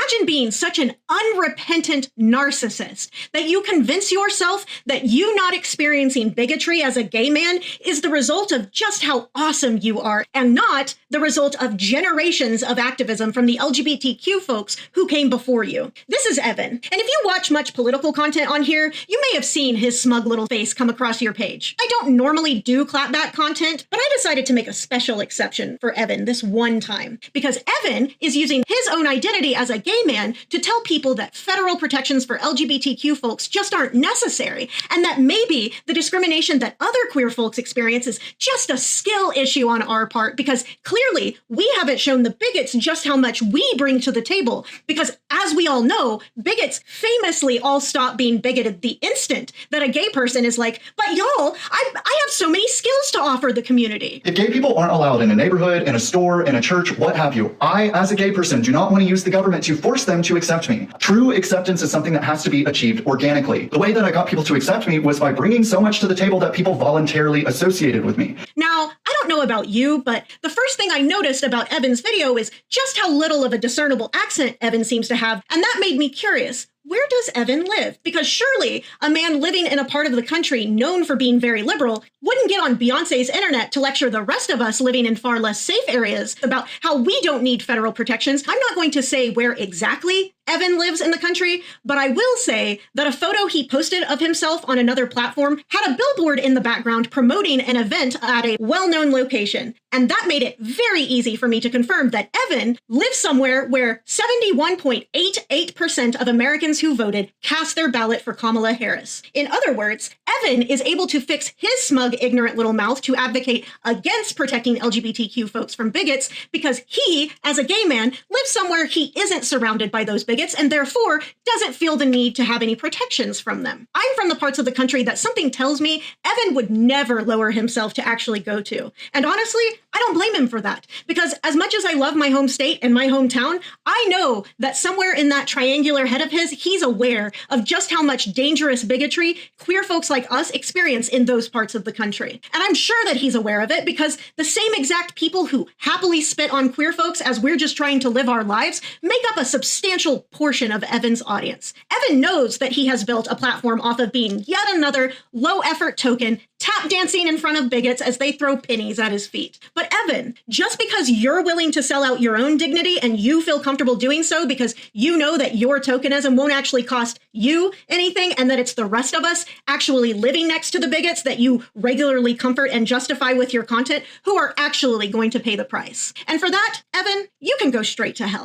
Imagine being such an unrepentant narcissist that you convince yourself that you not experiencing bigotry as a gay man is the result of just how awesome you are and not the result of generations of activism from the LGBTQ folks who came before you. This is Evan, and if you watch much political content on here, you may have seen his smug little face come across your page. I don't normally do clapback content, but I decided to make a special exception for Evan this one time, because Evan is using his own identity as a gay man to tell people that federal protections for LGBTQ folks just aren't necessary, and that maybe the discrimination that other queer folks experience is just a skill issue on our part, because clearly we haven't shown the bigots just how much we bring to the table, because as we all know, bigots famously all stop being bigoted the instant that a gay person is like, but y'all, I have so many skills to offer the community. If gay people aren't allowed in a neighborhood, in a store, in a church, what have you, I, as a gay person, do not want to use the government to force them to accept me. True acceptance is something that has to be achieved organically. The way that I got people to accept me was by bringing so much to the table that people voluntarily associated with me. Now, I don't know about you, but the first thing I noticed about Evan's video is just how little of a discernible accent Evan seems to have, and that made me curious. Where does Evan live? Because surely a man living in a part of the country known for being very liberal wouldn't get on Beyonce's internet to lecture the rest of us living in far less safe areas about how we don't need federal protections. I'm not going to say where exactly Evan lives in the country, but I will say that a photo he posted of himself on another platform had a billboard in the background promoting an event at a well-known location. And that made it very easy for me to confirm that Evan lives somewhere where 71.88% of Americans who voted cast their ballot for Kamala Harris. In other words, Evan is able to fix his smug, ignorant little mouth to advocate against protecting LGBTQ folks from bigots because he, as a gay man, lives somewhere he isn't surrounded by those bigots and therefore doesn't feel the need to have any protections from them. I'm from the parts of the country that something tells me Evan would never lower himself to actually go to. And honestly, I don't blame him for that, because as much as I love my home state and my hometown, I know that somewhere in that triangular head of his, he's aware of just how much dangerous bigotry queer folks like us experience in those parts of the country. And I'm sure that he's aware of it because the same exact people who happily spit on queer folks as we're just trying to live our lives make up a substantial portion of Evan's audience. Evan knows that he has built a platform off of being yet another low-effort token tap dancing in front of bigots as they throw pennies at his feet. But Evan, just because you're willing to sell out your own dignity and you feel comfortable doing so because you know that your tokenism won't actually cost you anything and that it's the rest of us actually living next to the bigots that you regularly comfort and justify with your content who are actually going to pay the price. And for that, Evan, you can go straight to hell.